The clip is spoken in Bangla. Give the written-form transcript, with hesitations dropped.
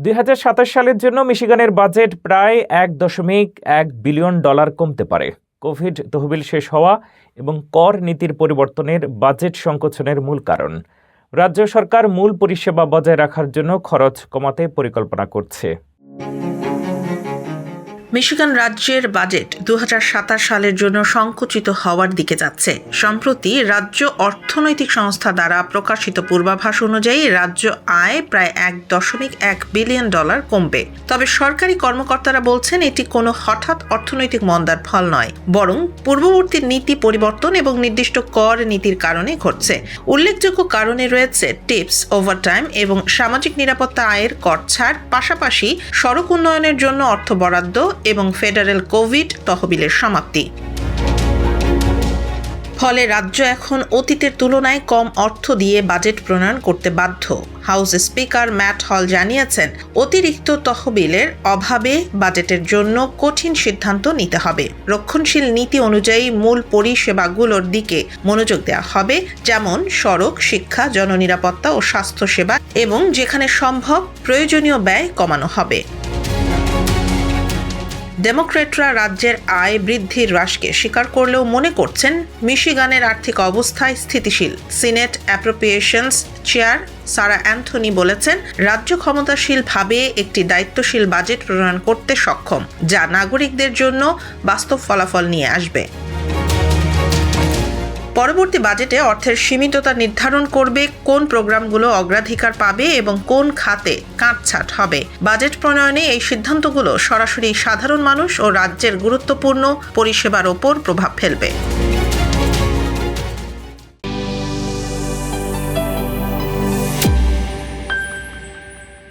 2027 সালের জন্য মিশিগানের বাজেট প্রায় $1.1 বিলিয়ন কমতে পারে। কোভিড তহবিল শেষ হওয়া এবং কর নীতির পরিবর্তনের বাজেট সংকোচনের মূল কারণ। রাজ্য সরকার মূল পরিষেবা বজায় রাখার জন্য খরচ কমাতে পরিকল্পনা করছে। মিশিগান রাজ্যের বাজেট 2027 সালের জন্য সংকুচিত হওয়ার দিকে যাচ্ছে। সম্প্রতি রাজ্য অর্থনৈতিক সংস্থা দ্বারা প্রকাশিত পূর্বাভাস অনুযায়ী রাজ্য আয় প্রায় $1.1 বিলিয়ন কমবে। তবে সরকারি কর্মকর্তারা বলছেন এটি কোনো হঠাৎ অর্থনৈতিক মন্দার ফল নয়, বরং পূর্ববর্তী নীতি পরিবর্তন এবং নির্দিষ্ট কর নীতির কারণে ঘটছে। উল্লেখযোগ্য কারণে রয়েছে টিপস, ওভারটাইম এবং সামাজিক নিরাপত্তা আয়ের কর ছাড়, পাশাপাশি সড়ক উন্নয়নের জন্য অর্থ বরাদ্দ এবং ফেডারেল কোভিড তহবিলের সমাপ্তি। ফলে রাজ্য এখন অতীতের তুলনায় কম অর্থ দিয়ে বাজেট প্রণয়ন করতে বাধ্য। হাউস স্পিকার ম্যাট হল জানিয়েছেন, অতিরিক্ত তহবিলের অভাবে বাজেটের জন্য কঠিন সিদ্ধান্ত নিতে হবে। রক্ষণশীল নীতি অনুযায়ী মূল পরিষেবাগুলোর দিকে মনোযোগ দেওয়া হবে, যেমন সড়ক, শিক্ষা, জননিরাপত্তা ও স্বাস্থ্যসেবা, এবং যেখানে সম্ভব প্রয়োজনীয় ব্যয় কমানো হবে। ডেমোক্র্যাটরা রাজ্যের আয় বৃদ্ধির হ্রাসকে স্বীকার করলেও মনে করছেন মিশিগানের আর্থিক অবস্থা স্থিতিশীল। সিনেট অ্যাপ্রোপ্রিয়েশনস চেয়ার সারা অ্যান্থনি বলেছেন, রাজ্য ক্ষমতাশীলভাবে একটি দায়িত্বশীল বাজেট প্রণয়ন করতে সক্ষম, যা নাগরিকদের জন্য বাস্তব ফলাফল নিয়ে আসবে। পরবর্তী বাজেটে অর্থের সীমিততা নির্ধারণ করবে, কোন প্রোগ্রামগুলো অগ্রাধিকার পাবে এবং কোন খাতে কাটছাঁট হবে। বাজেট প্রণয়নে এই সিদ্ধান্তগুলো সরাসরি সাধারণ মানুষ ও রাজ্যের গুরুত্বপূর্ণ পরিষেবার ওপর প্রভাব ফেলবে।